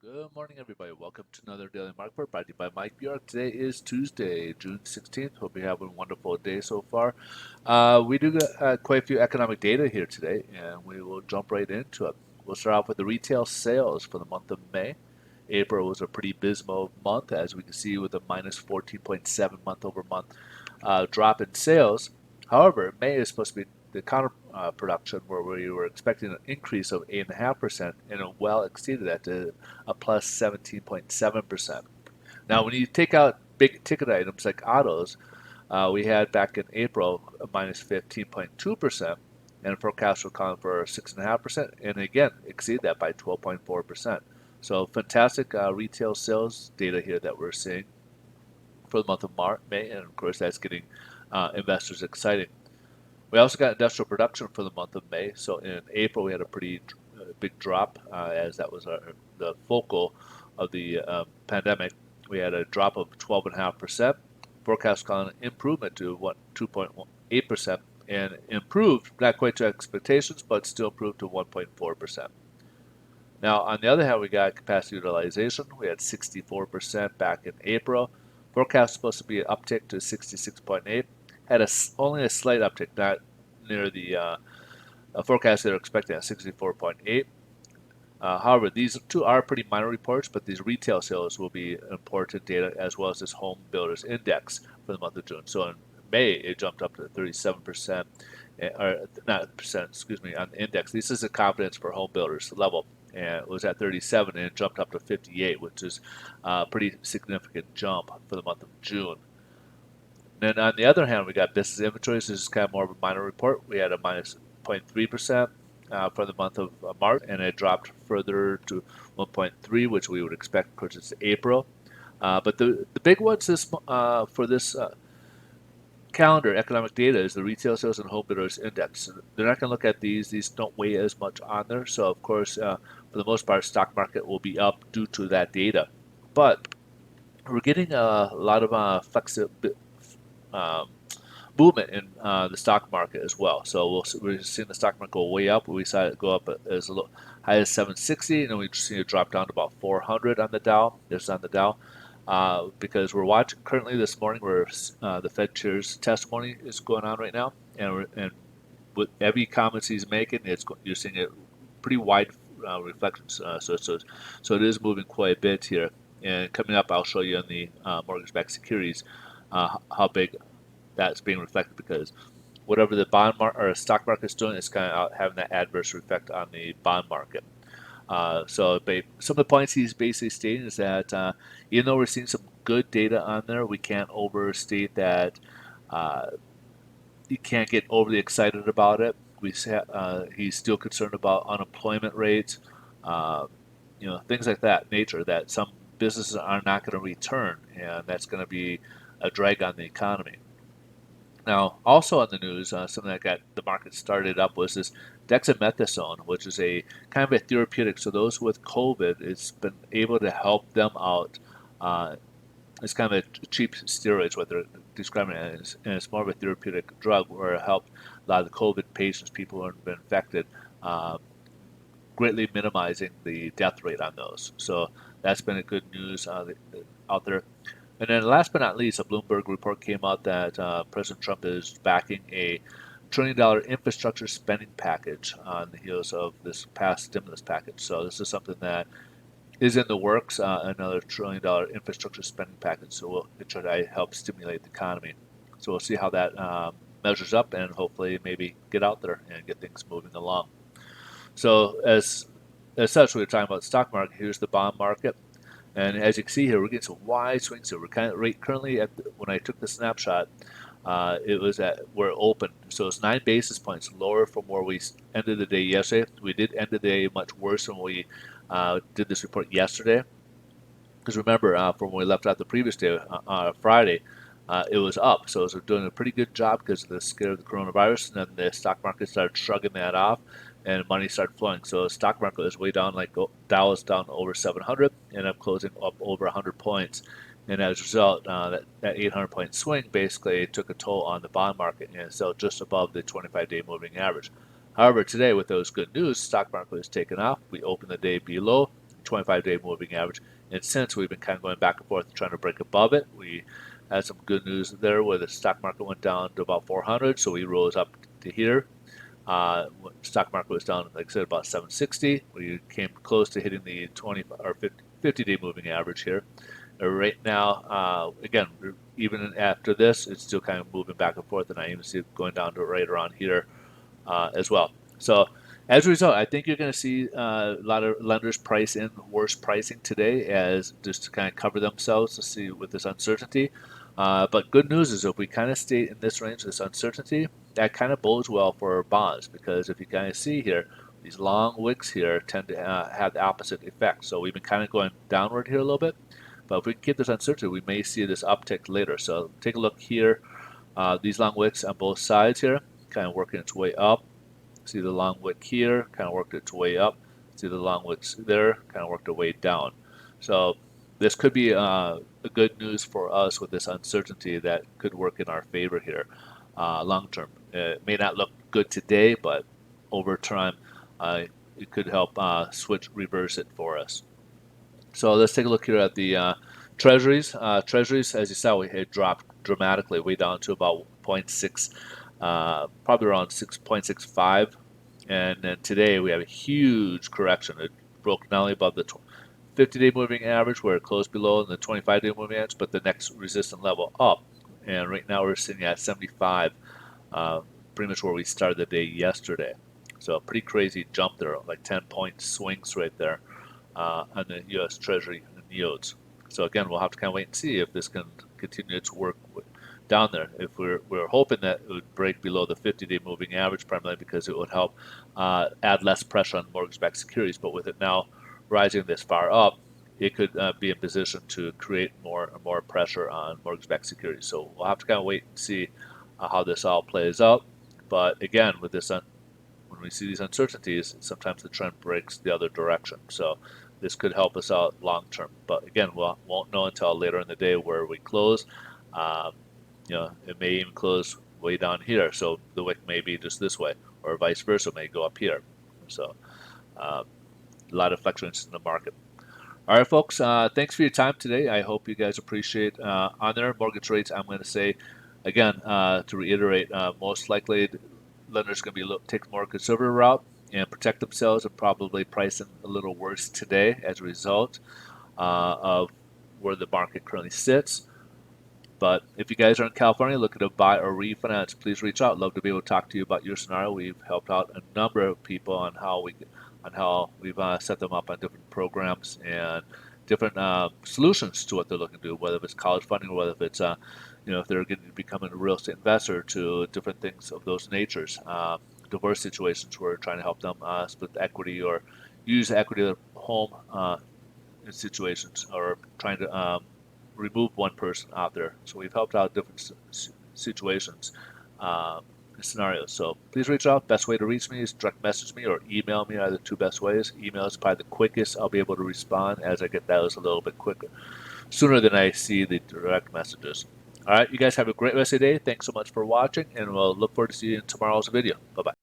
Good morning, everybody. Welcome to another Daily Market Report brought to you by Mike Bjork. Today is Tuesday, June 16th. Hope you're having a wonderful day so far. We do get quite a few economic data here today, and we will jump right into it. We'll start off with the retail sales for the month of May. April was a pretty abysmal month, as we can see, with a minus 14.7 month over month drop in sales. However, May is supposed to be the counter production, where we were expecting an increase of 8.5%, and it well exceeded that to a plus 17.7%. Now, when you take out big ticket items like autos, we had back in April a minus 15.2%, and forecast were calling for 6.5%, and again exceed that by 12.4%. So fantastic retail sales data here that we're seeing for the month of May, and of course that's getting investors excited. We also got industrial production for the month of May. So in April we had a pretty big drop, as that was the focal of the pandemic. We had a drop of 12.5%. Forecast calling an improvement to 2.8%, and improved, not quite to expectations, but still improved to 1.4%. Now, on the other hand, we got capacity utilization. We had 64% back in April. Forecast supposed to be an uptick to 66.8. Had only a slight uptick, not near the forecast they're expecting at 64.8. However, these two are pretty minor reports, but these retail sales will be important data, as well as this home builders index for the month of June. So in May, it jumped up to 37%, or not percent, excuse me, on the index. This is the confidence for home builders level, and it was at 37 and it jumped up to 58, which is a pretty significant jump for the month of June. Then on the other hand, we got business inventories. This is kind of more of a minor report. We had a minus 0.3% for the month of March, and it dropped further to 1.3, which we would expect because it's April. But the big ones for this calendar economic data is the retail sales and home builders index. They're not going to look at these. These don't weigh as much on there. So, of course, for the most part, stock market will be up due to that data. But we're getting a lot of flexibility. Um, movement in the stock market as well. So we're seeing the stock market go way up. We saw it go up as high as 760, and then we've seen it drop down to about 400 on the Dow. This is on the Dow. Because we're watching currently this morning where the Fed chair's testimony is going on right now, and with every comments he's making, you're seeing it pretty wide reflections. So it is moving quite a bit here. And coming up, I'll show you on the mortgage-backed securities how big that's being reflected, because whatever the or stock market is doing is kind of having that adverse effect on the bond market. So some of the points he's basically stating is that even though we're seeing some good data on there, we can't overstate that. You can't get overly excited about it. He's still concerned about unemployment rates, uh, things like that nature, that some businesses are not going to return, and that's going to be a drag on the economy. Now, also on the news, something that got the market started up was this dexamethasone, which is a kind of a therapeutic. So those with COVID, it's been able to help them out. Uh, it's kind of a cheap steroids, what they're describing it as, and it's more of a therapeutic drug where it helped a lot of the COVID patients, people who have been infected, uh, greatly minimizing the death rate on those. So that's been a good news out there. And then last but not least, a Bloomberg report came out that President Trump is backing a $1 trillion infrastructure spending package on the heels of this past stimulus package. So this is something that is in the works, another $1 trillion infrastructure spending package. So we'll try to help stimulate the economy. So we'll see how that measures up, and hopefully maybe get out there and get things moving along. So as such, we were talking about the stock market. Here's the bond market. And as you can see here, we're getting some wide swings here. We're kind of right currently when I took the snapshot, it was at where it opened. So it's 9 basis points lower from where we ended the day yesterday. We did end the day much worse than we did this report yesterday. Because remember, from when we left out the previous day, Friday, it was up. So it was doing a pretty good job because of the scare of the coronavirus. And then the stock market started shrugging that off, and money started flowing. So the stock market was way down, like Dow is down over 700, and I'm closing up over 100 points. And as a result, that 800-point swing basically took a toll on the bond market, and so just above the 25-day moving average. However, today with those good news, stock market was taken off. We opened the day below 25-day moving average. And since we've been kind of going back and forth trying to break above it, we had some good news there where the stock market went down to about 400, so we rose up to here. Stock market was down, like I said, about 760. We came close to hitting the 20 or 50-day moving average here. Right now, again, even after this, it's still kind of moving back and forth, and I even see it going down to right around here as well. So as a result, I think you're going to see a lot of lenders price in worse pricing today as just to kind of cover themselves to see with this uncertainty. But good news is if we kind of stay in this range, this uncertainty, that kind of bodes well for bonds because if you kind of see here, these long wicks here tend to have the opposite effect. So we've been kind of going downward here a little bit, but if we keep this uncertainty, we may see this uptick later. So take a look here. These long wicks on both sides here, kind of working its way up. See the long wick here, kind of worked its way up. See the long wicks there, kind of worked their way down. So this could be a good news for us with this uncertainty that could work in our favor here long term. It may not look good today, but over time it could help reverse it for us. So let's take a look here at the Treasuries. Treasuries, as you saw, we had dropped dramatically, way down to about 0.6, probably around 6.65. And then today we have a huge correction. It broke not only above the 50-day moving average, where it closed below the 25-day moving average, but the next resistant level up. And right now we're sitting at 75, pretty much where we started the day yesterday. So a pretty crazy jump there, like 10-point swings right there on the U.S. Treasury and yields. So again, we'll have to kind of wait and see if this can continue its work down there. If we're hoping that it would break below the 50-day moving average, primarily because it would help add less pressure on mortgage-backed securities. But with it now rising this far up, it could be in position to create more and more pressure on mortgage-backed securities. So we'll have to kind of wait and see how this all plays out. But again, with this when we see these uncertainties, sometimes the trend breaks the other direction. So this could help us out long term. But again, we won't know until later in the day where we close. Um, it may even close way down here. So the wick may be just this way, or vice versa, may go up here. So a lot of fluctuations in the market. All right, folks, thanks for your time today. I hope you guys appreciate on their mortgage rates. I'm going to say, again, to reiterate, most likely lenders are going to take a more conservative route and protect themselves and probably price in a little worse today as a result of where the market currently sits. But if you guys are in California looking to buy or refinance, please reach out. Love to be able to talk to you about your scenario. We've helped out a number of people on how we've set them up on different programs and different solutions to what they're looking to do, whether it's college funding or whether it's if they're going to become a real estate investor, to different things of those natures. Divorce situations, we're trying to help them split the equity or use the equity of the home in situations, or trying to remove one person out there. So we've helped out different situations, scenarios. So please reach out. Best way to reach me is direct message me or email me, are the two best ways. Email is probably the quickest. I'll be able to respond as I get those a little bit quicker, sooner than I see the direct messages. All right, you guys have a great rest of the day. Thanks so much for watching, and we'll look forward to seeing you in tomorrow's video. Bye-bye.